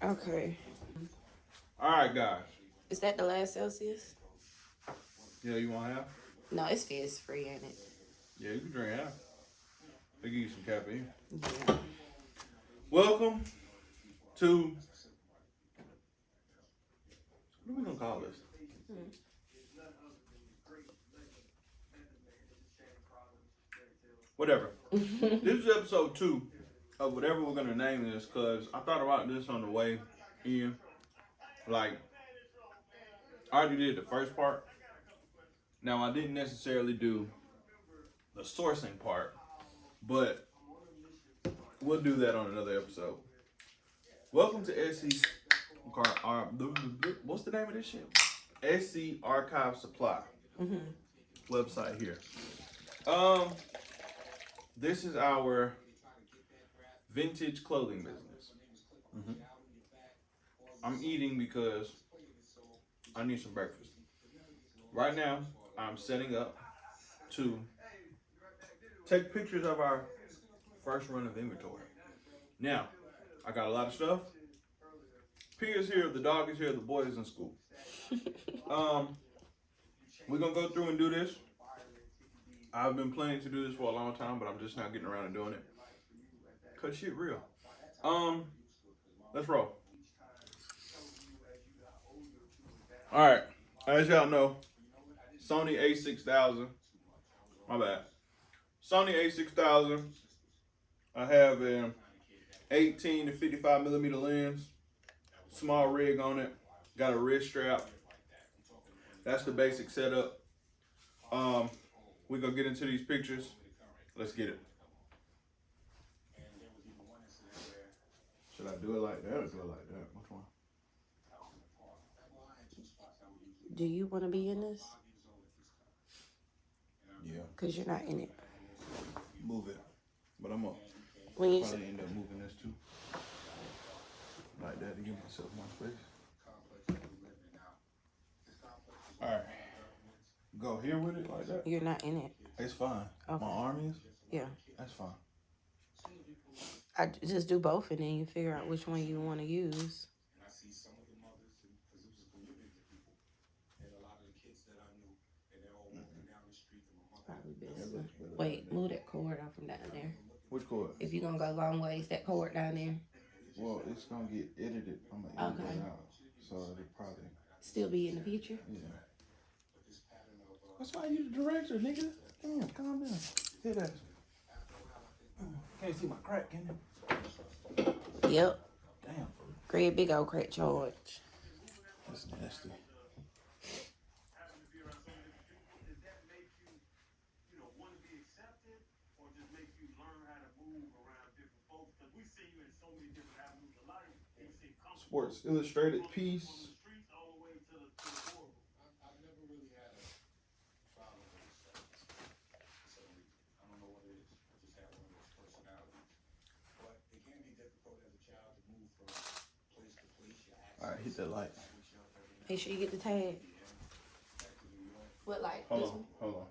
Okay. All right, guys. Is that the last Celsius? Yeah, you want half? No, it's fizz free, ain't it? Yeah, you can drink half. They give you some caffeine. Yeah. Welcome to, what are we gonna call this? Whatever. This is episode 2 of whatever we're gonna name this, because I thought about this on the way in. Like, I already did the first part. Now, I didn't necessarily do the sourcing part, but we'll do that on another episode. Welcome to SC. What's the name of this shit? SC Archive Supply website here. This is our vintage clothing business. I'm eating because I need some breakfast. Right now, I'm setting up to take pictures of our first run of inventory. Now, I got a lot of stuff. P is here, the dog is here, the boy is in school. We're gonna go through and do this. I've been planning to do this for a long time, but I'm just not getting around to doing it. Cause shit real. Let's roll. Alright, as y'all know, Sony a6000. My bad. Sony a6000. I have an 18 to 55 millimeter lens. Small rig on it. Got a wrist strap. That's the basic setup. We're gonna get into these pictures. Let's get it. Should I do it like that or do it like that? Which one? Do you want to be in this? Yeah. Because you're not in it. Move it. But I'm gonna When you probably end up moving this too. Like that to give myself more space. Alright. Go here with it like that? You're not in it. It's fine. Okay. My arm is? Yeah. That's fine. I just do both and then you figure out which one you want to use. Probably best. Wait, move that cord off from down there. Which cord? If you're going to go long ways, that cord down there. Well, it's gonna get edited. I'm gonna edit it out. So it'll probably Still be in the picture? yeah. That's why you the director, nigga. Damn, calm down. Hit that. Can't see my crack, can you? Yep. Damn. Great big old crack charge. That's nasty. Sports Illustrated piece. Alright, hit that light. Make sure you get the tag. What light? Hold This on, one? hold on.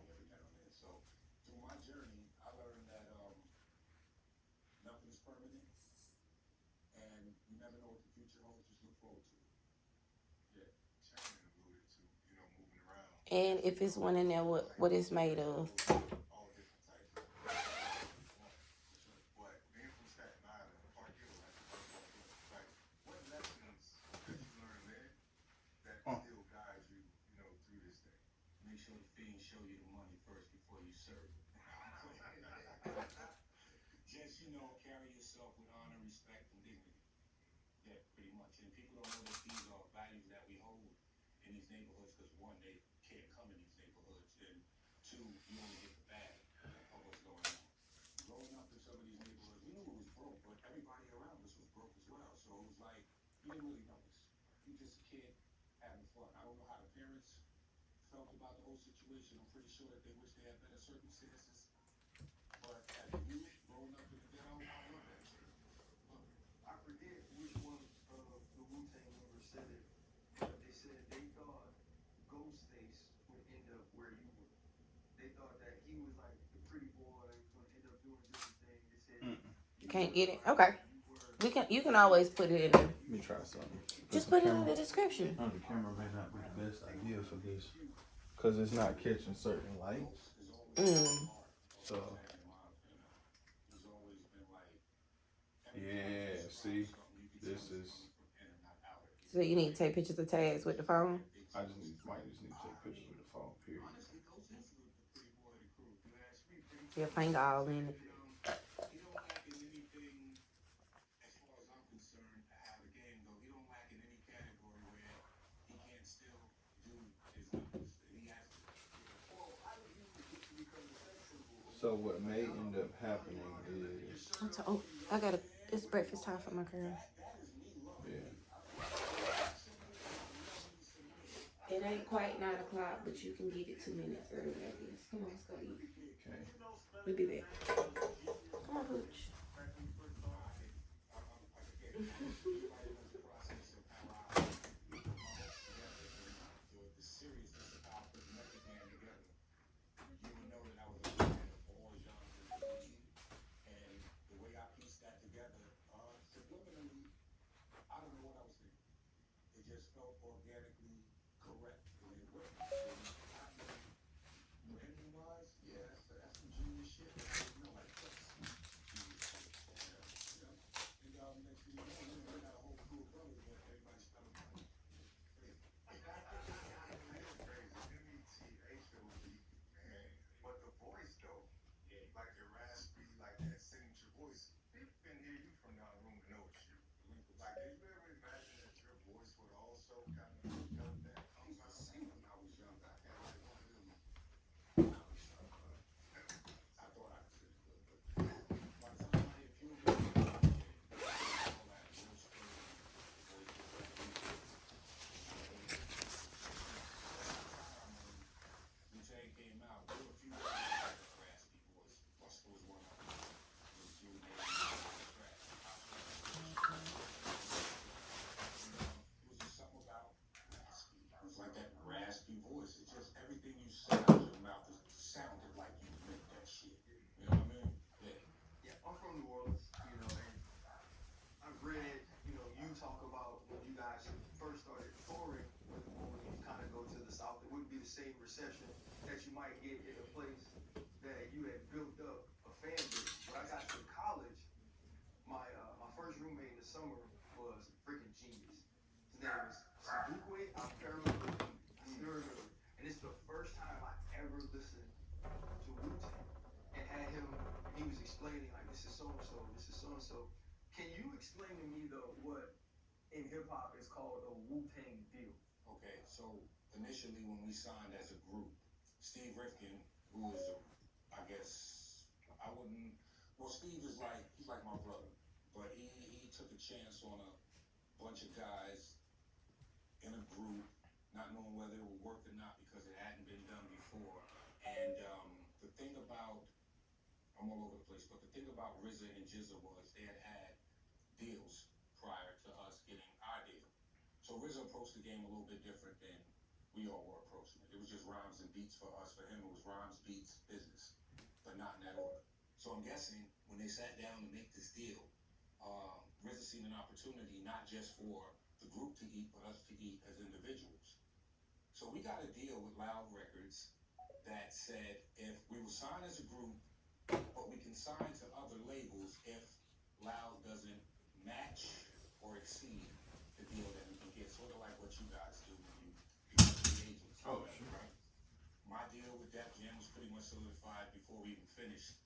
And if it's one in there, what it's made of. Can't get it? Okay. You can always put it in there. Let me try something. Just put it in the description. Oh, the camera may not be the best idea for this because it's not catching certain lights. So, yeah, see, this is. So you need to take pictures of tags with the phone. I just might just need to take pictures with the phone. Period. Your finger all in it. So what may end up happening is. I gotta. It's breakfast time for my girl. Yeah. It ain't quite 9 o'clock, but you can get it 2 minutes early, I guess. Come on, let's go eat. Okay. We'll be back. Come on, Booch. same reception that you might get in a place that you had built up a fan base. When I got to college, my first roommate in the summer was a freaking genius. His name was Sabukwe Aperu, and it's the first time I ever listened to Wu-Tang and had him. He was explaining like, this is so and so, this is so and so. Can you explain to me though what in hip hop is called a Wu-Tang deal? Okay, so initially when we signed as a group, Steve Rifkin, who is, I guess, I wouldn't, well, Steve is like, he's like my brother, but he took a chance on a bunch of guys in a group, not knowing whether it would work or not because it hadn't been done before. And the thing about, I'm all over the place, but the thing about RZA and Jizza was they had deals prior to us getting our deal. So RZA approached the game a little bit different than we all were approaching it. It was just rhymes and beats for us. For him, it was rhymes, beats, business, but not in that order. So I'm guessing when they sat down to make this deal, RZA seen an opportunity not just for the group to eat, but us to eat as individuals. So we got a deal with Loud Records that said if we were signed as a group, but we can sign to other labels if Loud doesn't match or exceed the deal that we can get, sort of like what you guys do when you become free agents. Oh, sure. Right? My deal with Def Jam was pretty much solidified before we even finished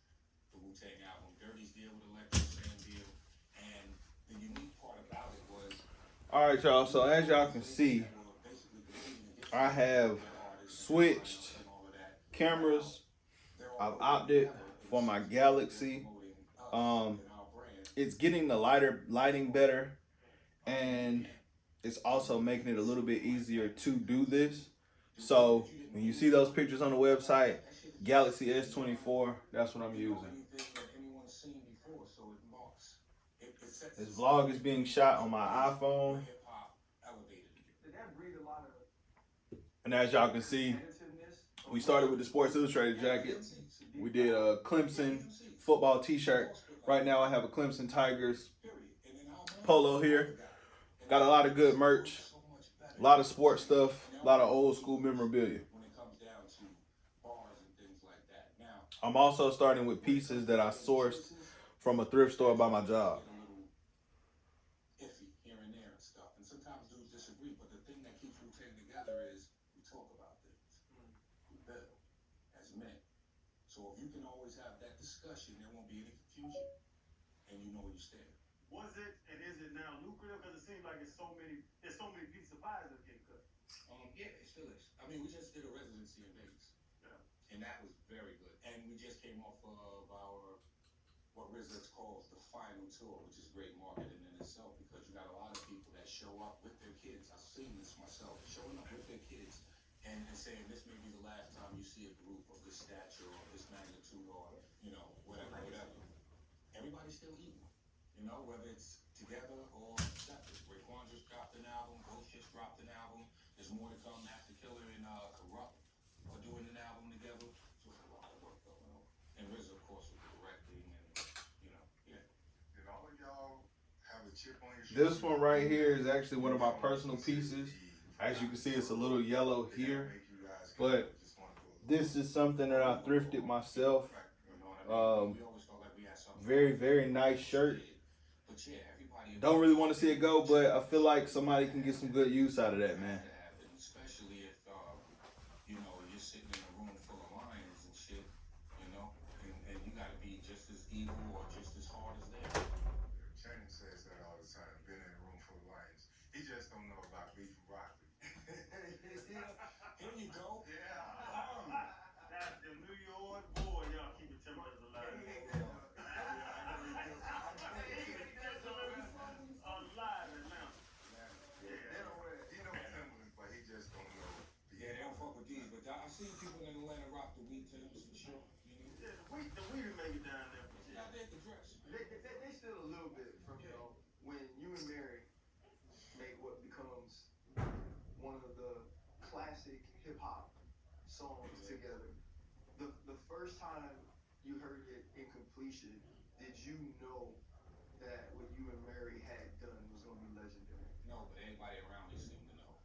the Wu-Tang album. Dirty's deal with Electro, same deal. And the unique part about it was... All right, y'all. So as y'all can see, I have switched cameras. I've opted for my Galaxy. It's getting the lighting better, and it's also making it a little bit easier to do this. So when you see those pictures on the website, Galaxy S24, that's what I'm using. This vlog is being shot on my iPhone. And as y'all can see, we started with the Sports Illustrated jacket. We did a Clemson football t-shirt. Right now I have a Clemson Tigers polo here. Got a lot of good merch, a lot of sports stuff, a lot of old school memorabilia. I'm also starting with pieces that I sourced from a thrift store by my job. Iffy here and there and stuff. And sometimes dudes disagree, but the thing that keeps Wu-Tang together is we talk about things. We build as men. So if you can always have that discussion, there won't be any confusion. And you know where you stand. Was it and is it now lucrative? Because it seems like there's so many pieces of pies that get cut. Yeah, it still is. I mean, we just did a residency in Vegas. Yeah. And that was very good. And we just came off of our what RZA calls the final tour, which is great marketing in itself because you got a lot of people that show up with their kids. I've seen this myself, showing up with their kids and saying this may be the last time you see a group of this stature or this magnitude or, you know, whatever. Everybody's still eating, you know, whether it's together or separate. Raekwon just dropped an album, Ghost just dropped an album. There's more to come after Killer and Corrupt are doing an album together. So it's a lot of work going on. And RZA, of course, with the directing and Did all of y'all have a chip on your shoulder? This one right here is actually one of my personal pieces. As you can see, it's a little yellow here, but this is something that I thrifted myself. Very, very nice shirt. Don't really want to see it go, but I feel like somebody can get some good use out of that, man. Especially if, you know, you're sitting in a room full of lions and shit, you know, and you got to be just as evil or just as hard as them. Channing says that all the time. Been in a room full of lions. He just don't know about beef and broccoli. Here you go. Yeah. That's the New York boy. Y'all keep it tempers alive. Alive and now. Yeah, they don't wear, he don't Timberlands, but he just don't know. Yeah, they don't fuck with these, but I've seen people in Atlanta rock the wheat Timbs for sure. You know? Yeah, the wheat will make it down there for sure. Yeah, they the dress. They still a little bit from, you know, when you and Mary make what becomes one of the classic hip hop songs together. The first time you heard it in completion, did you know that what you and Mary had done was gonna be legendary? No, but everybody around me seemed to know.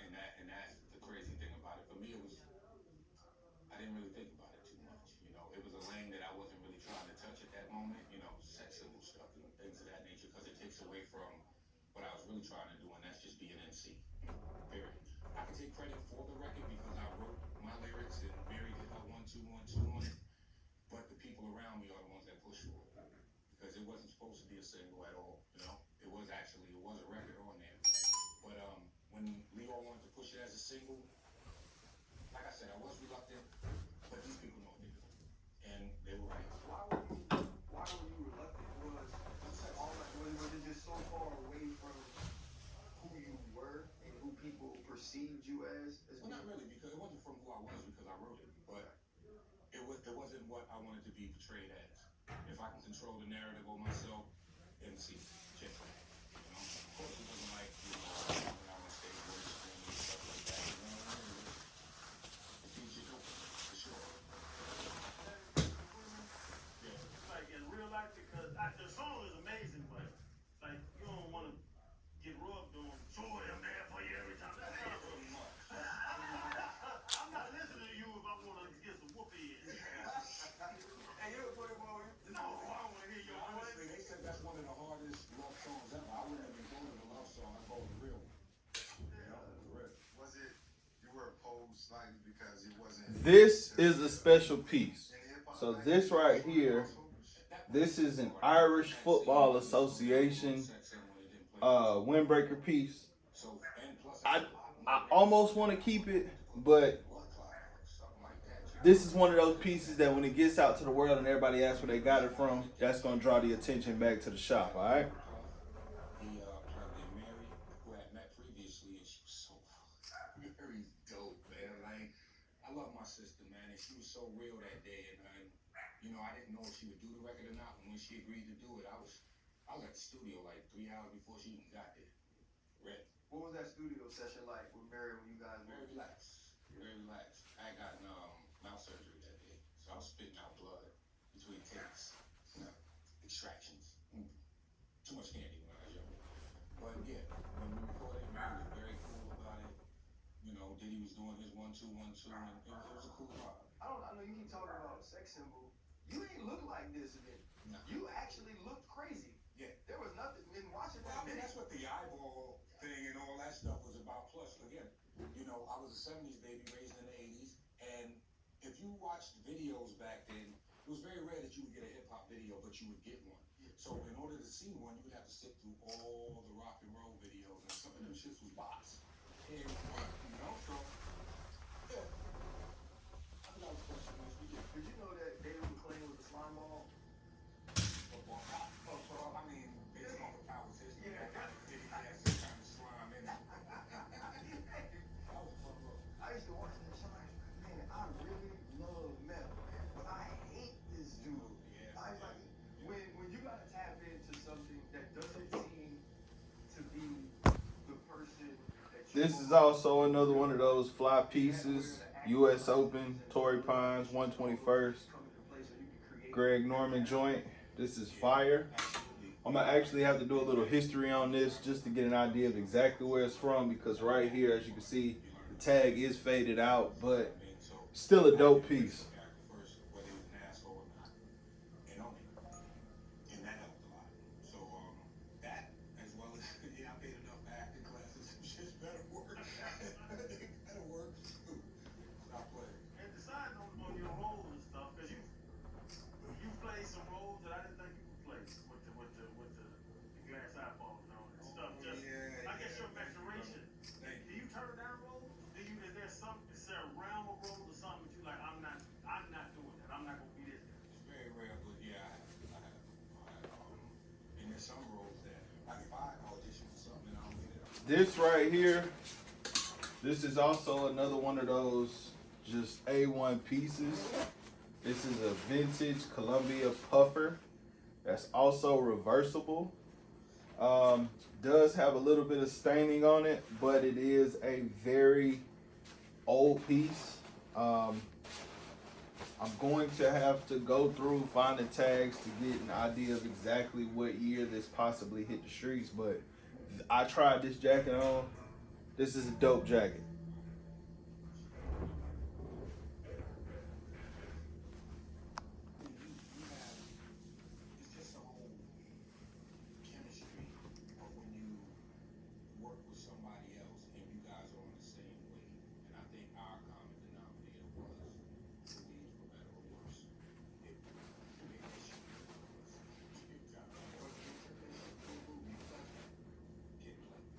And that's the crazy thing about it. For me, it was, I didn't really think about it too much. You know, it was a lane that I wasn't really trying to touch at that moment, you know, sex symbol stuff and things of that nature, because it takes away from what I was really trying to do, and that's just be an MC. Period. I can take credit for the record because I wrote my lyrics and Mary did her 1 2 1 2 on it. But the people around me are the ones that push for it. Because it wasn't supposed to be a single at all, you know? It was a record on there. But when Leo wanted to push it as a single, like I said, I was reluctant, but these people know what they're doing. And they were right. Why were you reluctant? Was it just so far away from who you were and who people perceived you as Well, not really, because it wasn't from who I was because I wrote it, but it wasn't what I wanted to be portrayed as. If I can control the narrative of myself, MC, check it. You know, of course it wasn't like, you know, when I was on stage with screaming and stuff like that. You know what I mean? It's easy to do, for sure. Yeah. like in real life? Because the song is amazing, but like you don't want to get rubbed on. Sure, I'm there for you every time. That's not really much. I'm not listening to you if I want to get some whoopee in. Hey, you ever put it on? No, I don't want to hear your voice. Honestly, they said that's one of the hardest love songs ever. I wouldn't even call it a love song. I call it a real one. You know, for real. Was it you were opposed slightly because it wasn't? This is a special piece. So this right here, this is an Irish Football Association windbreaker piece. I almost want to keep it, but this is one of those pieces that when it gets out to the world and everybody asks where they got it from, that's going to draw the attention back to the shop, all right? Mary, who I had met previously, and she was so very dope, man. Like, I love my sister, man, and she was so real that day. And you know, I didn't know if she would do the record or not. And when she agreed to do it, I was at the studio like 3 hours before she even got there. Ready. What was that studio session like with Mary when you guys were? Very relaxed. Very relaxed. I had gotten mouth surgery that day, so I was spitting out blood between takes. You know, extractions. Too much candy when I was young. you know, Diddy was doing his 1-2, 1-2, and it was a cool vibe. I know you keep talking about sex symbol. You ain't look like this again. No. You actually looked crazy. Yeah. There was nothing in watching Well, that I mean, video. that's what the eyeball thing and all that stuff was about. Plus, again, you know, I was a 70s baby raised in the 80s, and if you watched videos back then, it was very rare that you would get a hip hop video, but you would get one. So in order to see one, you would have to sit through all the rock and roll videos, and some of them shits was bots. And you know, so yeah. I forgot what the question was, but yeah. Did you know that David McClain was a slime ball? Well, I mean, based on the powers history, Yeah. Diddy had some kind of slime in it. I used to watch that show. I was like, man, I really love metal, but I hate this dude. Yeah. I was like, when you gotta tap into something that doesn't seem to be the person that you This is want. also another one of those fly pieces. U.S. Open, Torrey Pines, 121st, Greg Norman joint. This is fire. I'm gonna actually have to do a little history on this just to get an idea of exactly where it's from, because right here, as you can see, the tag is faded out, but still a dope piece. And decide on your roles and stuff, because you played some roles that I didn't think you could play with the glass eyeballs on and stuff. Just I guess your maturation. Do you turn down roles? Is there a realm of roles or something that you like? I'm not doing that. I'm not gonna be this guy. It's very rare, but yeah, I have. And there's some roles that, like, if I audition for something and I don't get it. This right here, this is also another one of those just A1 pieces. This is a vintage Columbia puffer that's also reversible. Does have a little bit of staining on it, but it is a very old piece. I'm going to have to go through, find the tags to get an idea of exactly what year this possibly hit the streets, but I tried this jacket on. This is a dope jacket. It's just a whole chemistry of when you work with somebody else and you guys are on the same wave. And I think our common denominator was, believe for better or worse, it made this shit get got get played.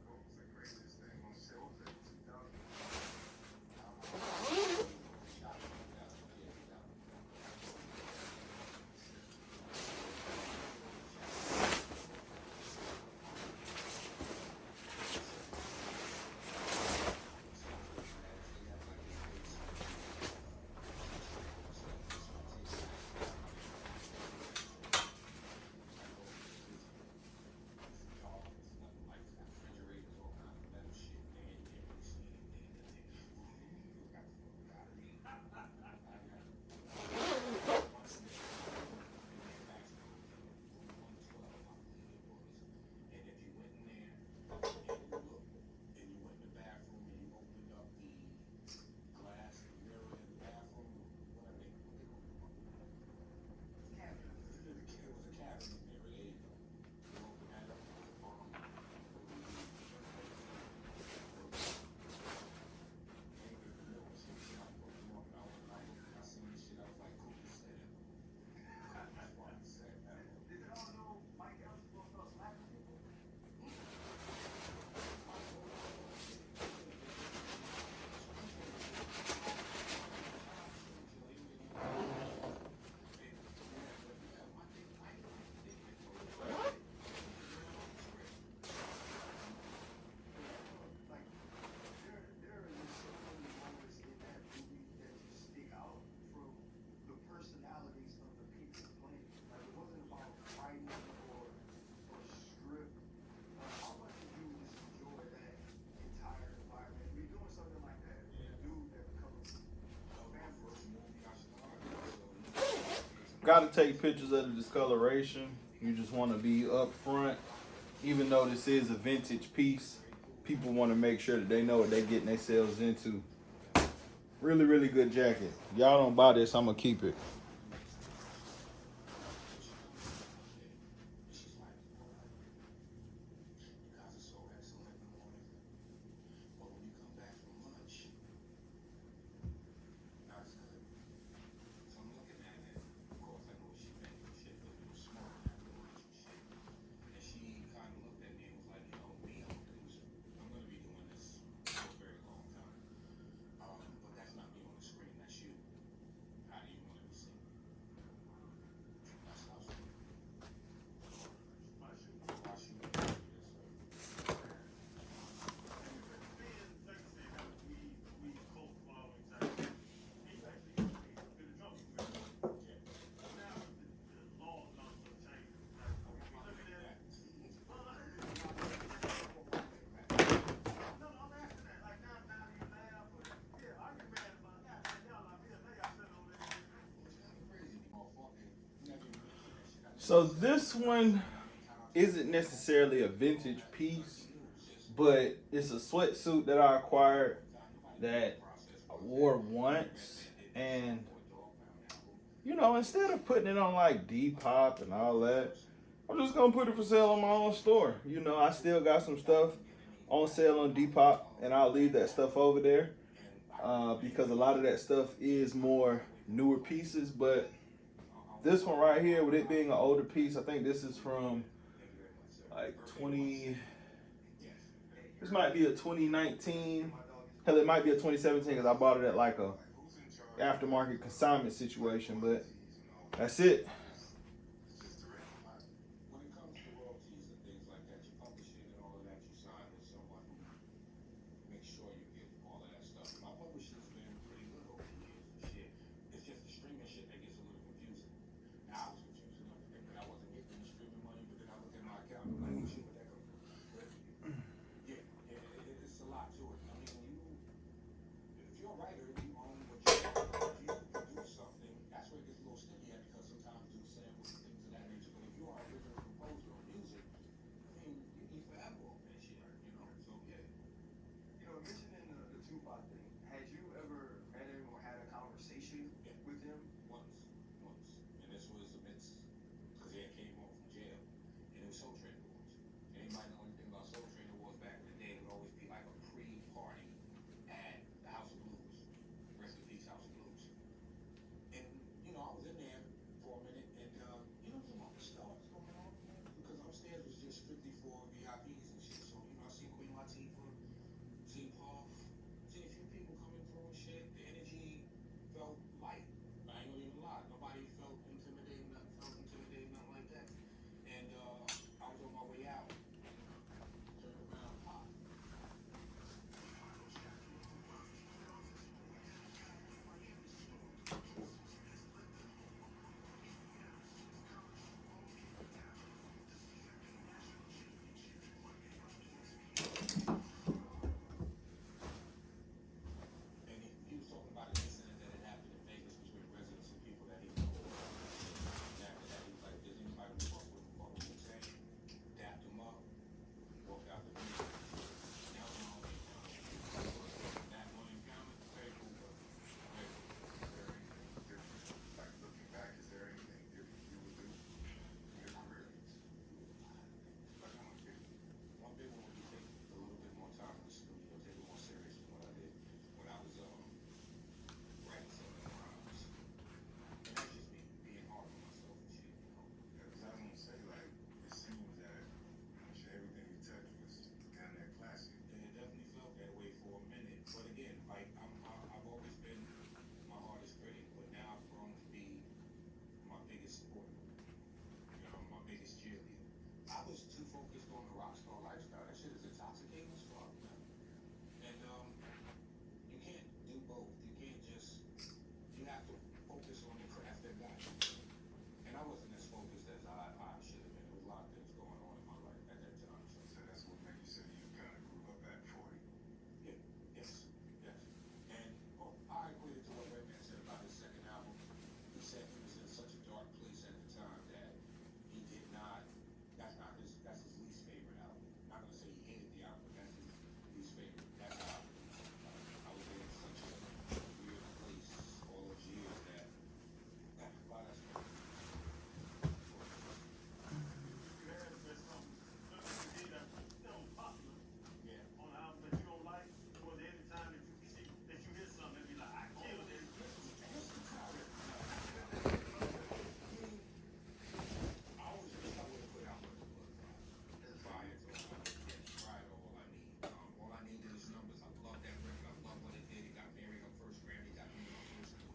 What was the greatest thing on set? What was that, 2000? Got to take pictures of the discoloration. You just want to be up front, even though this is a vintage piece. people want to make sure that they know what they're getting themselves into. Really, really good jacket. Y'all don't buy this, I'm gonna keep it. So this one isn't necessarily a vintage piece, but it's a sweatsuit that I acquired that I wore once, and you know, instead of putting it on like Depop and all that, I'm just gonna put it for sale on my own store. You know, I still got some stuff on sale on Depop, and I'll leave that stuff over there because a lot of that stuff is more newer pieces. But this one right here, with it being an older piece, I think this is from like 20. This might be a 2019. Hell, it might be a 2017 because I bought it at like a aftermarket consignment situation. But that's it.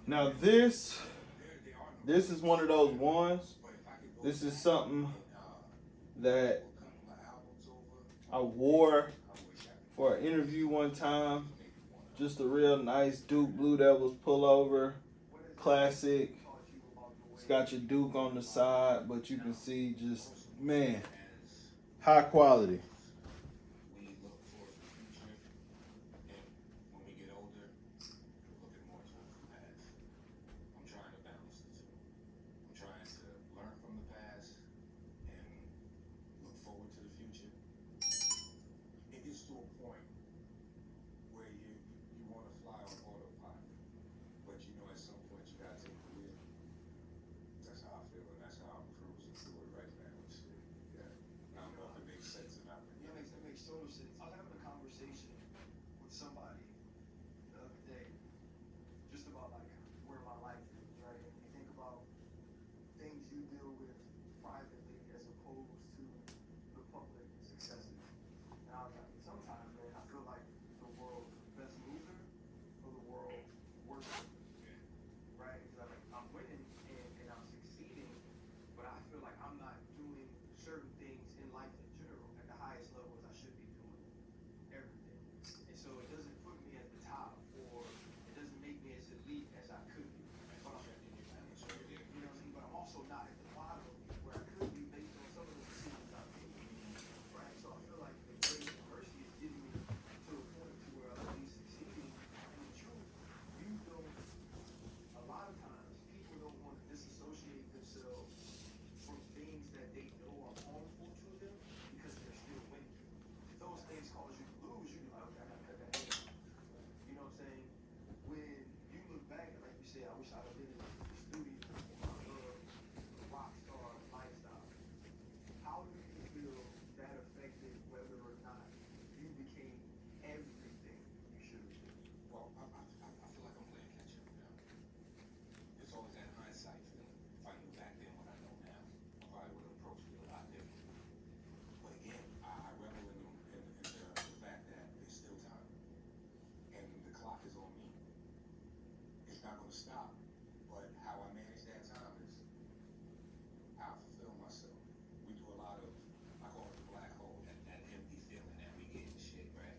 Now this is one of those ones. This is something that I wore for an interview one time. Just a real nice Duke Blue Devils pullover, classic. It's got your Duke on the side, but you can see just, man, high quality. We look towards the future, and when we get older, looking more towards the past. I'm trying to balance the two. I'm trying to learn from the past and look forward to the future. It gets to a point where you want to fly on autopilot, but you know at some point you gotta take the wheel. That's how I feel, and that's how I'm cruising through it right now. Shit. Yeah. I don't know if it makes sense or not. Yeah, that makes total sense. I was having a conversation with somebody the other day just about like where my life is, right? And you think about things you deal with privately as opposed to the public successes. And I was like, sometimes, man, I feel like the world's best loser or the world's worst loser, right? Because I'm winning and I'm succeeding, but I feel like I'm not doing certain things in life in general at the highest levels I should be doing everything. And so it doesn't put me at the top or it doesn't make me as elite as I could be. But I'm, you know what I mean? But I'm also not at the bottom where I could be based on some of the decisions I've made. Right? So I feel like the grace and mercy is getting me to a point to where I'll be succeeding. And the truth, you don't, a lot of times people don't want to disassociate themselves from things that they know are harmful to them because they're still winning. If those things cause you to lose, you be like, okay, I gotta cut that hair. You know what I'm saying? When you look back, and like you say, I wish I'd have been in the studio in my rock star lifestyle. How do you feel that affected whether or not you became everything you should have been? Well, I feel like I'm playing catch up now. It's always that hindsight feeling. If I knew back then what I know now, I probably would have approached it a lot differently. But again, I revel in the fact that there's still time, and the clock is on me. It's not going to stop, but how I manage that time is how I fulfill myself. We do a lot of, I call it the black hole, that empty feeling that we get and shit, right?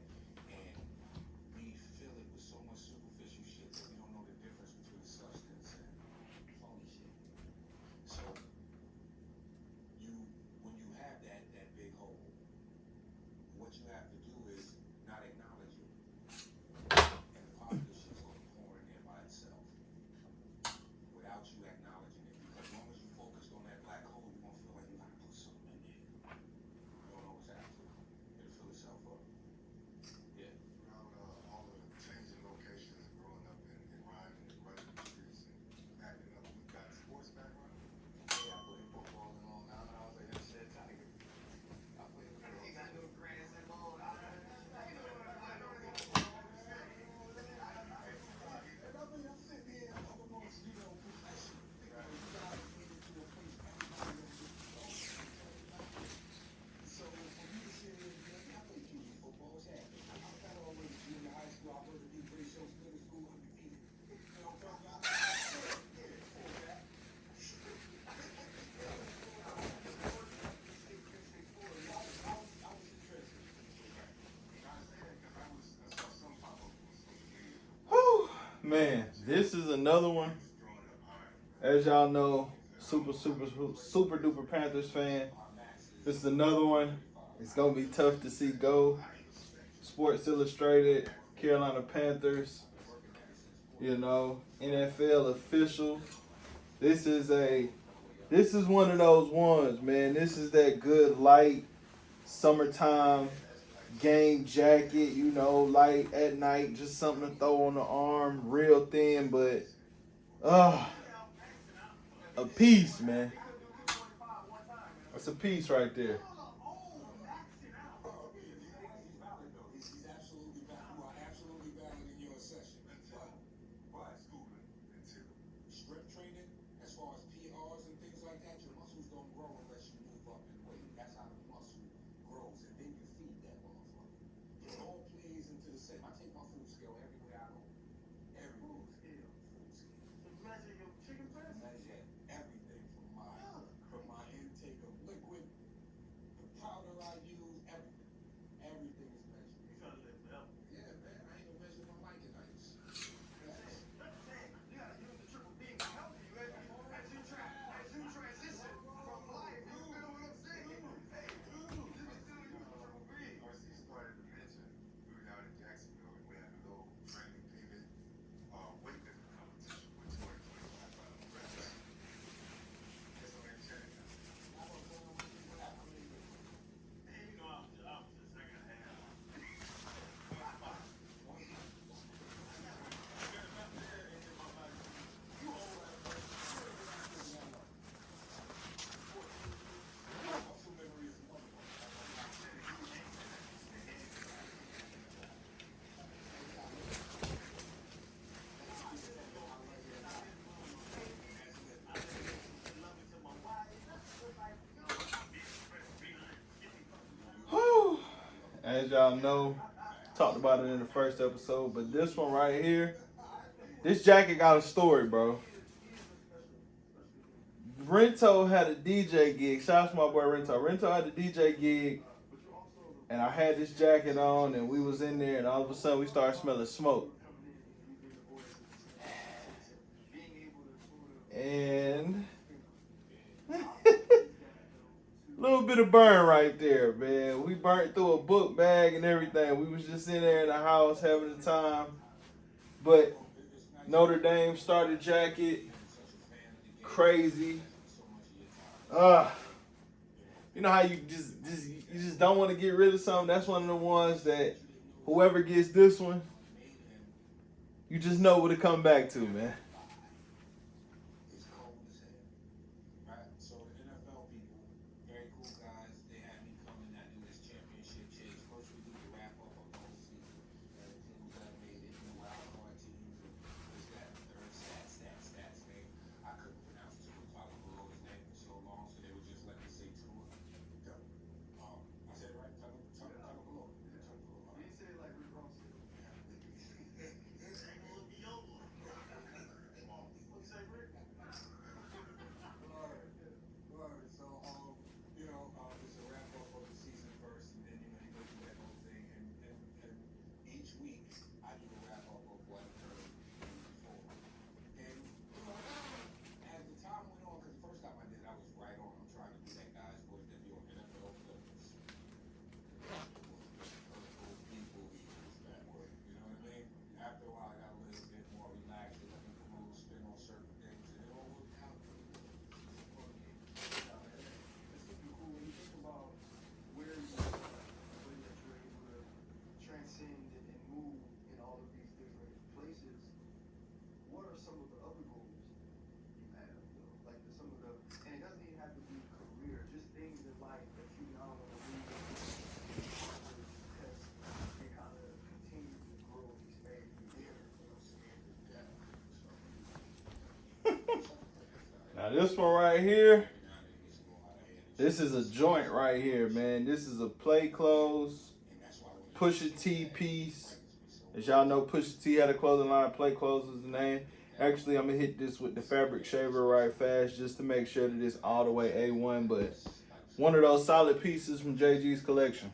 And we fill it with so much superficial shit that we don't know the difference between substance and phony shit. So when you have that big hole, what you have to do is not acknowledge it, and the positive shit's gonna be pouring in by itself without you acknowledging it. Because as long as you focused on that black hole, you're gonna feel like you gotta put something in there. You don't always have to. It'll fill itself up. Yeah. Around all the changing locations and growing up and riding and running the streets and acting up, you got a sports background? Yeah, I played football in Long Island. I was a Hempstead Tiger. I played football. You got no grass at all. So for me to sit here and be like, I played QB football, what's happening? I got all the way to junior high school, I was a big ratio middle school undefeated. You know what I'm talking about? Yeah, fullback. I was interested. Whew, man, this is another one. As y'all know, super duper Panthers fan. This is another one. It's gonna be tough to see go. Sports Illustrated, Carolina Panthers. You know, NFL official. This is one of those ones, man. This is that good light summertime game jacket, you know, light at night, just something to throw on the arm, real thin, but a piece, man. That's a piece right there. He's absolutely valid. You are absolutely valid in your assessment. But strength training, as far as PRs and things like that, your muscles don't grow unless you move up in weight. That's how the muscle grows, and then you feed that motherfucker. It all plays into the same. I take my food scale everywhere I go. Everywhere. Food scale. As y'all know, talked about it in the first episode, but this one right here, this jacket got a story, bro. Rento had a DJ gig. Shout out to my boy Rento. Rento had a DJ gig, and I had this jacket on, and we was in there, and all of a sudden we started smelling smoke. And little bit of burn right there, man. We burnt through a book bag and everything. We was just in there in the house having a time. But Notre Dame starter jacket, crazy. You know how you just don't want to get rid of something? That's one of the ones that whoever gets this one, you just know what to come back to, man. It's cold as hell, right? So the NFL people, very cool guys. They had me come in that do this championship chase. First we do the wrap up of the whole season, and the teams that made it, the wild card teams, and this, that, and the third, stats, name. I couldn't pronounce Tua Tagovailoa's name for so long, so they would just let me say Tua. I said it right, Tagovailoa. You didn't say it like Rick Ross said. It's a wrap up of the season first, and then you go through that whole thing, and each week I do a wrap up of what occurred the week before. And as the time went on, because the first time I did it, I was right on. I'm trying to be that guy's voice that be on NFL films. People use that word, you know what I mean? After a while, I got a little bit more relaxed and let me put a little spin on certain things, and it all worked out. It's super cool when you think about where you are, the way that you're able to transcend and move in all of these different places. What are some of the other goals you have, though? Like some of the, and it doesn't even have to be career, just things in life that you now want to move into because they kind of continue to grow and expand through there. Now this one right here, this is a joint right here, man. This is a play clothes, Pusha T piece. As y'all know, Pusha T had a clothing line, Play Clothes is the name. Actually, I'm gonna hit this with the fabric shaver right fast just to make sure that it's all the way A1, but one of those solid pieces from JG's collection.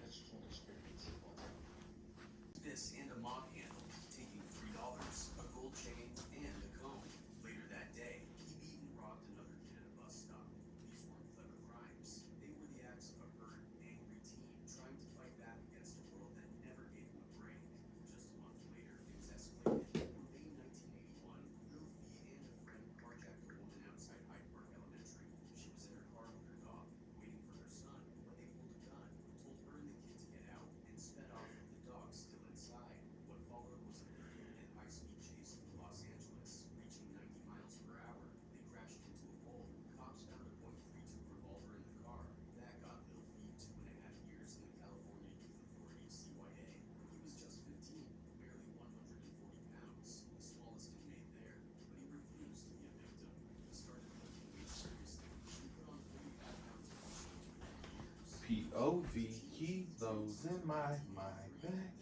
This and a mop handle, taking $3, a gold chain, and a comb. Later that day, he beat and robbed another kid at a bus stop. These weren't clever crimes. They were the acts of a hurt, angry teen trying to fight back against a world that never gave him a break. Just a month later, things escalated. In May 1981, Lil Fee and a friend carjacked a woman outside Hyde Park Elementary. She was in her car with her dog, waiting for her son, when they pulled a gun, told her and the kid to get out, and sped off with the dog still inside. What followed was a brutal and high-speed chase through Los Angeles. Reaching 90 miles per hour, they crashed into a pole. Cops found a .32 revolver in the car. That got Lil Fee 2.5 years in the California Youth Authority CYA. He was just 15, barely 140 pounds, the smallest inmate there. But he refused to be a victim. He started lifting weights seriously. He put on 45 pounds of muscle in 3 years. POV, keep those in my mind back.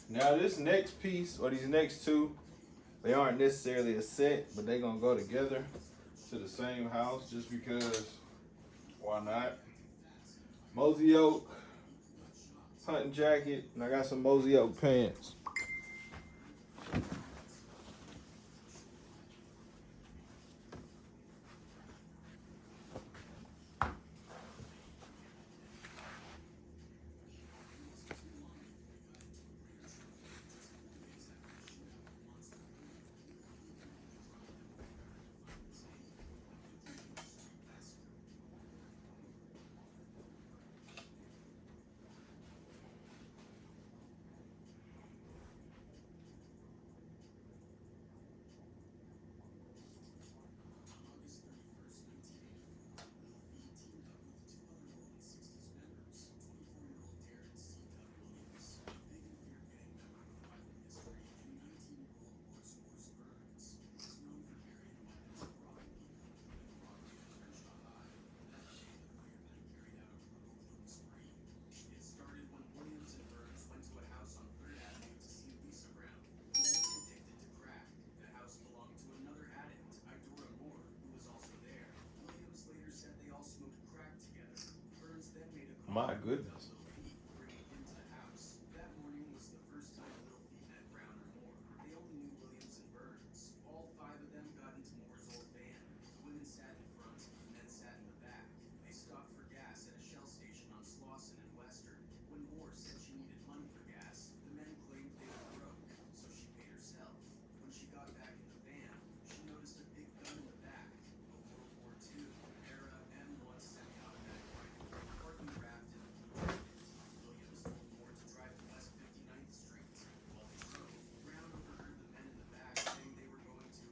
Now this next piece, or these next two, they aren't necessarily a set, but they're gonna go together to the same house just because why not? Mosey Oak, hunting jacket, and I got some mosey oak pants. My goodness. That morning was the first time Little Feet met Brown or Moore. They only knew Williams and Burns. All five of them got into Moore's old van. The women sat in front, the men sat in the back. They stopped for gas at a Shell station on Slauson and Western. When Moore said she needed money for gas, the men claimed they were broke, so she paid herself. When she got back in the van, she noticed a big gun in the back, a World War II era M1 semi-automatic rifle, partly wrapped in a blue jacket. Williams told Moore to drive to West 59th Street. While they drove, Brown overheard the men in the back saying they were going to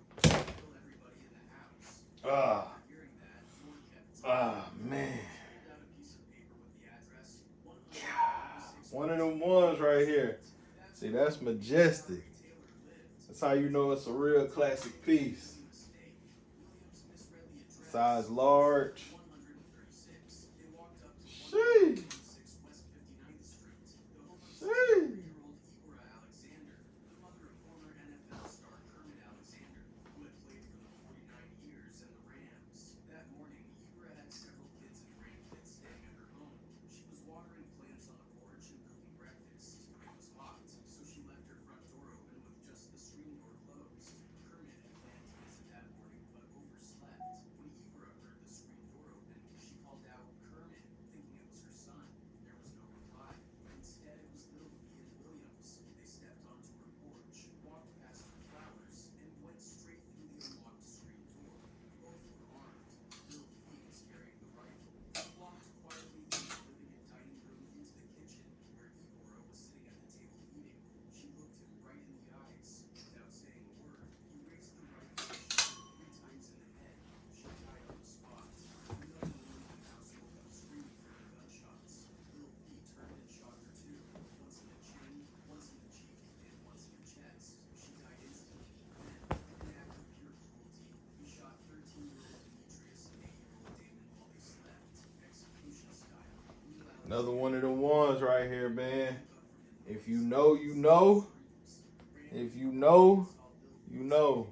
kill everybody in the house. Ah, Hearing that, Moore kept driving. man. Pulled out a piece of paper with the address, 136 One of them ones right here. That's See, that's majestic. Taylor lived. That's how you know it's a real classic piece. Mistake. Williams misread the address. Size large. 136. They walked up to Sheesh. 136 West 59th Street. The home of Sheesh. 63-year-old Ibra Alexander, the mother of former NFL star Kermit Alexander, who had played for the 49 years and the Rams. That morning, Ibra had several kids and grandkids staying at her home. She was watering plants on the porch and cooking breakfast. It was hot, so she left her front door open with just the screen door closed. Kermit had planned to visit that morning, but overslept. When Ibra heard the screen door open, she called out, "Kermit," thinking it was her son. There was no reply. Instead, it was Little Fee and Williams. They stepped onto her porch, walked past her flowers, and went straight through the unlocked screen door. Both were armed. Little Fee was carrying the rifle. They walked quietly through the living and dining room into the kitchen, where Ibra was sitting at the table eating. She looked him right in the eyes. Without saying a word, he raised the rifle and shot her 3 times in the head. She died on the spot. Another woman in the house woke up screaming from the gunshots. Little Fee turned and shot her too. Once in the chin, once in the cheek, and once in the chest. She died instantly. Then, in an act of pure cruelty, he shot 13-year-old Demetrius and 8-year-old Damon while they slept. Execution style. Another one of the ones right here, man. If you know, you know. If you know, you know.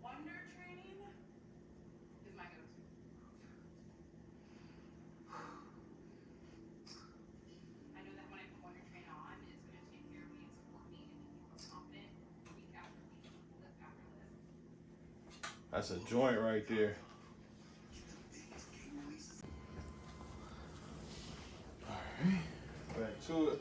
Wonder training is my go-to. I know that when I put Wonder Train on, it's going to take care of me and support me and make me feel confident week after week, lift after lift. That's a joint right there. Alright, back to it.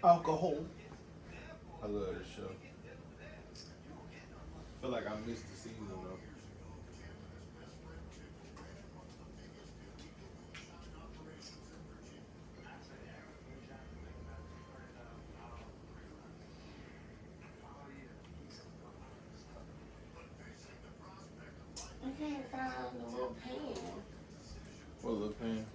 alcohol. I love this show. Feel like I missed the season though. I can't find the little pan. What little pan?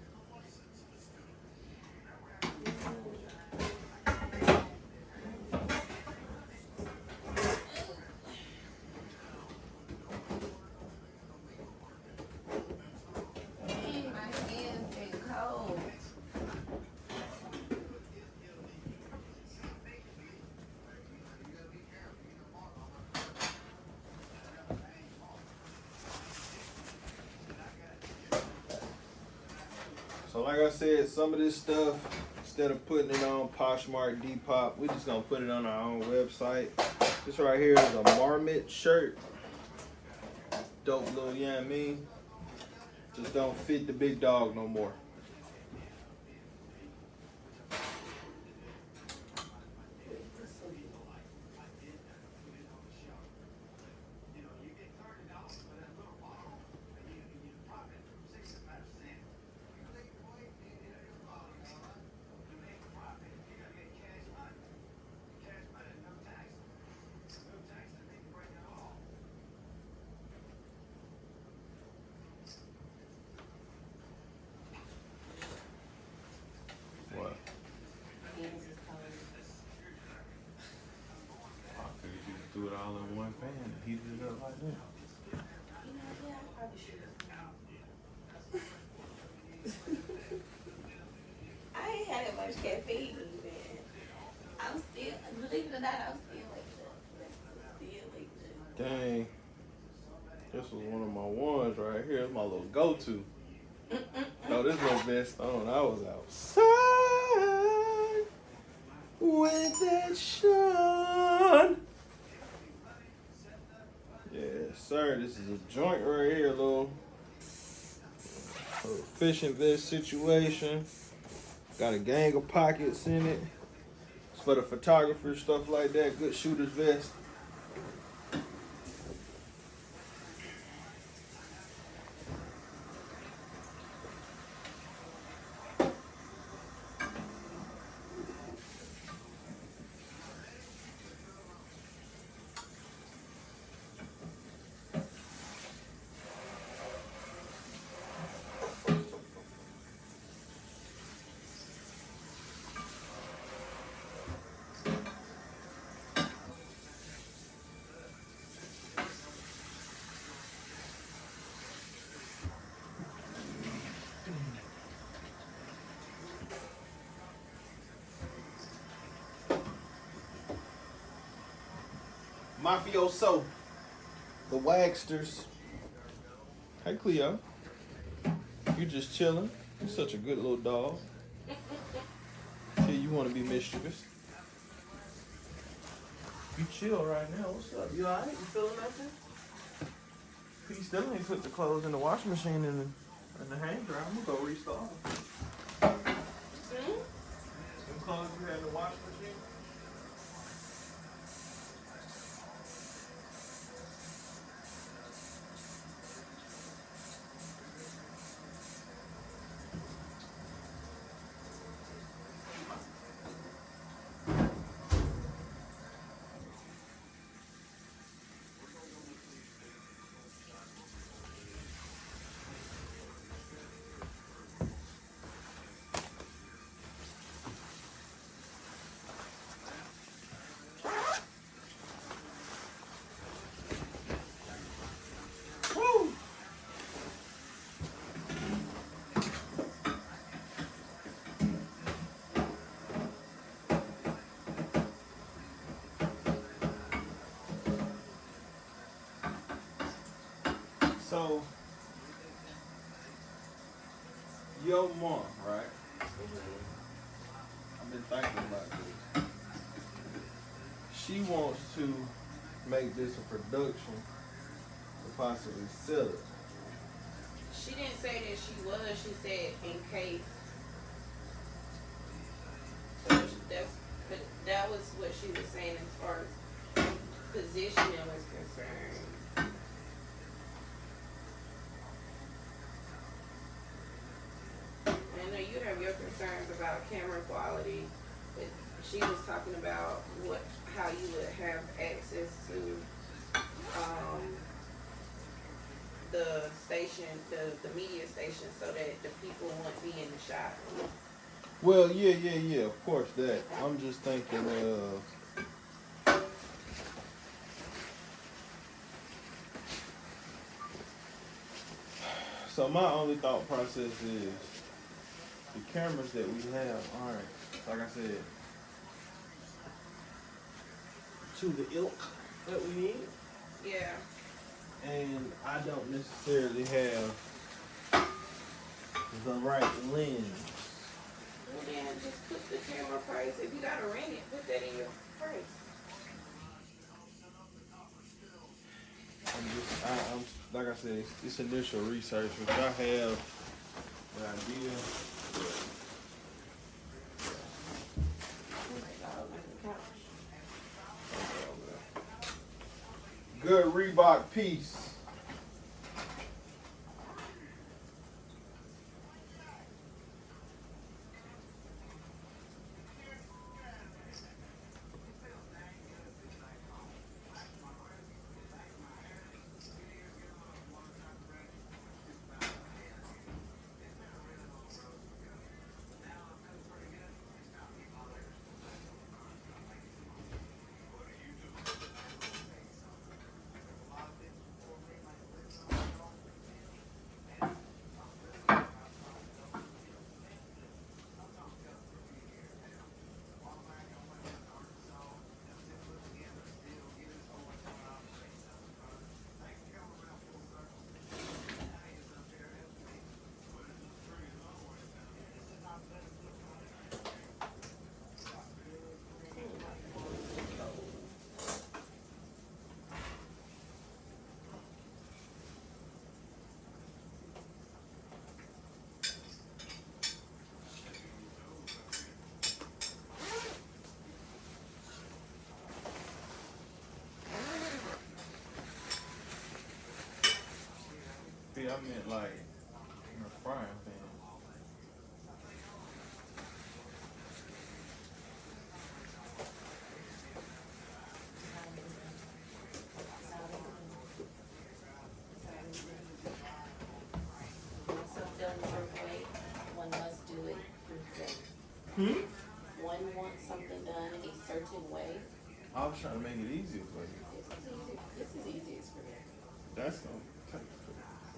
Dang, my hands been cold. So like I said, some of this stuff, instead of putting it on Poshmark, Depop, we just gonna put it on our own website. This right here is a Marmot shirt. Dope little, you know what I mean? Just don't fit the big dog no more. What? Hands is cold. I figured you could do it all in one pan and heat it up like that. You know, yeah, I probably should. I ain't had that much caffeine, man. I'm still, believe it or not, I'm still waking up. Still waking up. Dang. This was one of my ones right here. It's my little go-to. No, this was best on. I was outside with that sun. Yes, sir. This is a joint right here, little fishing vest situation. Got a gang of pockets in it. It's for the photographers, stuff like that. Good shooter's vest. Mafioso, the Wagsters. Hey Cleo, you just chilling. You're such a good little dog. Till you want to be mischievous. You chill right now. What's up? You alright? You feeling nothing? He still ain't put the clothes in the washing machine in the hand dryer. I'm gonna go restart them. Them clothes you had in the washing machine. So, your mom, right? I've been thinking about this. She wants to make this a production to possibly sell it. She didn't say that she was. She said in case. So that's, but she was saying as far as positioning was concerned. I know you have your concerns about camera quality, but she was talking about how you would have access to the station, the media station, so that the people wouldn't be in the shot. Well, yeah, of course that. I'm just thinking so my only thought process is the cameras that we have aren't, like I said, to the ilk that we need. Yeah. And I don't necessarily have the right lens. Well then, just put the camera price. If you gotta rent it, put that in your price. I'm like I said, it's initial research, which I have an idea. Oh my God, like the couch. Good Reebok piece. See, I meant like in a frying pan. Something done a certain way, one must do it the same. One wants something done a certain way. I was trying to make it easier for you. This is easiest for me. That's gonna take,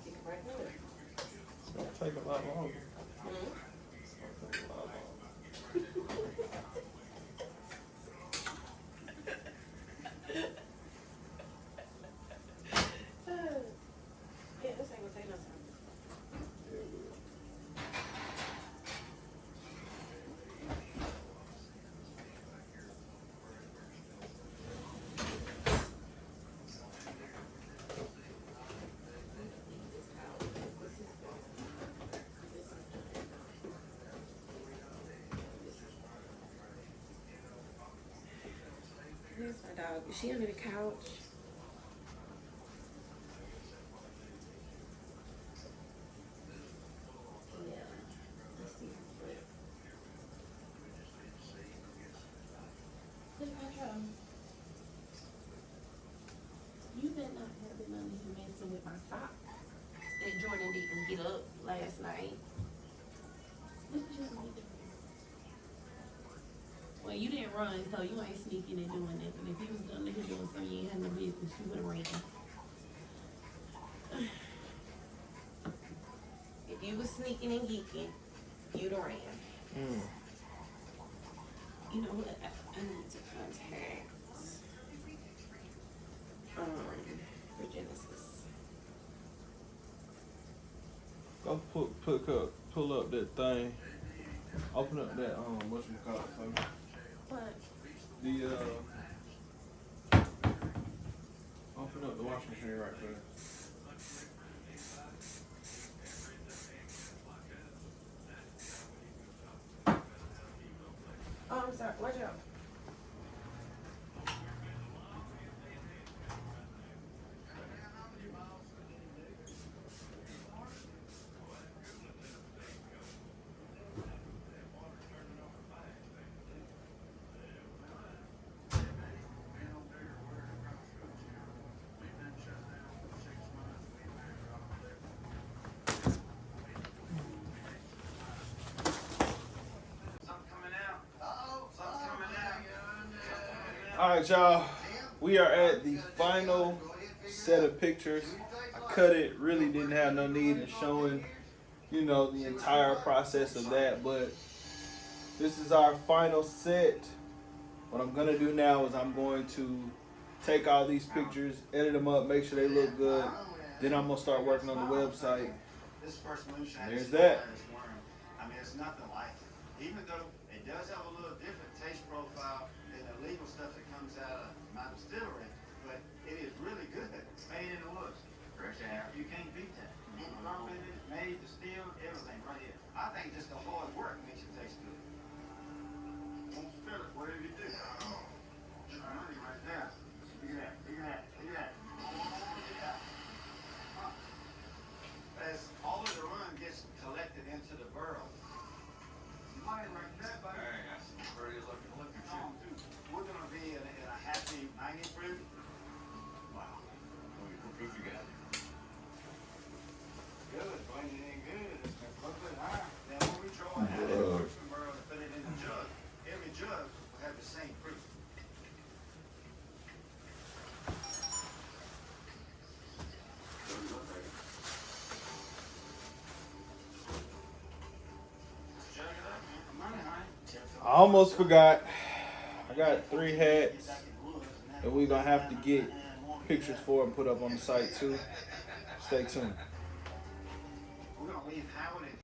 Get it right there. it's gonna take a lot longer. Hmm? It's gonna take a lot longer. Yeah, this ain't gonna take no time. Here's my dog. Is she under the couch? Yeah. I see her foot. Look, Pedro. You better not have been under here messing with my sock. That Jordan didn't get up last night. What did you want me to do? Well, you didn't run, so you ain't sneaking and doing nothing. If you was under here doing something you ain't had no business, you would have ran. If you was sneaking and geeking, you'd have ran. You know what? I need to contact Regenesis. Go pull up that thing. Open up that whatchamacallit for me. What? The open up the washing machine right there. Oh, I'm sorry. Watch out. All right, y'all. We are at the final set of pictures. I cut it. Really didn't have no need in showing, you know, the entire process of that. But this is our final set. What I'm gonna do now is I'm going to take all these pictures, edit them up, make sure they look good. Then I'm gonna start working on the website. This first moonshine There's is that. worm. I mean, it's nothing like it. Even though it does have a little different taste profile than the legal stuff that comes out of my distillery, but it is really good. Made in the woods. Fresh air. You can't beat that. Fermented, made, distilled, everything right here. I think just the hard work makes it taste good. Don't spill it, whatever you do. Money right there. Look at that, look at that, look at that. As all of the run gets collected into the barrel. Money right there, buddy. Alright, that's some pretty looking liquor No, too. dude, we're gonna be in a happy 90 proof. Wow. What proof you got? Good, but it ain't good. It's a little bit higher. Now when we draw it out of the proofing barrel and put it in the jug, every jug will have the same proof. Just jug it up, man. For money, honey. I almost forgot. I got 3 hats that we're gonna have to get pictures for and put up on the site too. Stay tuned. We're gonna leave Howard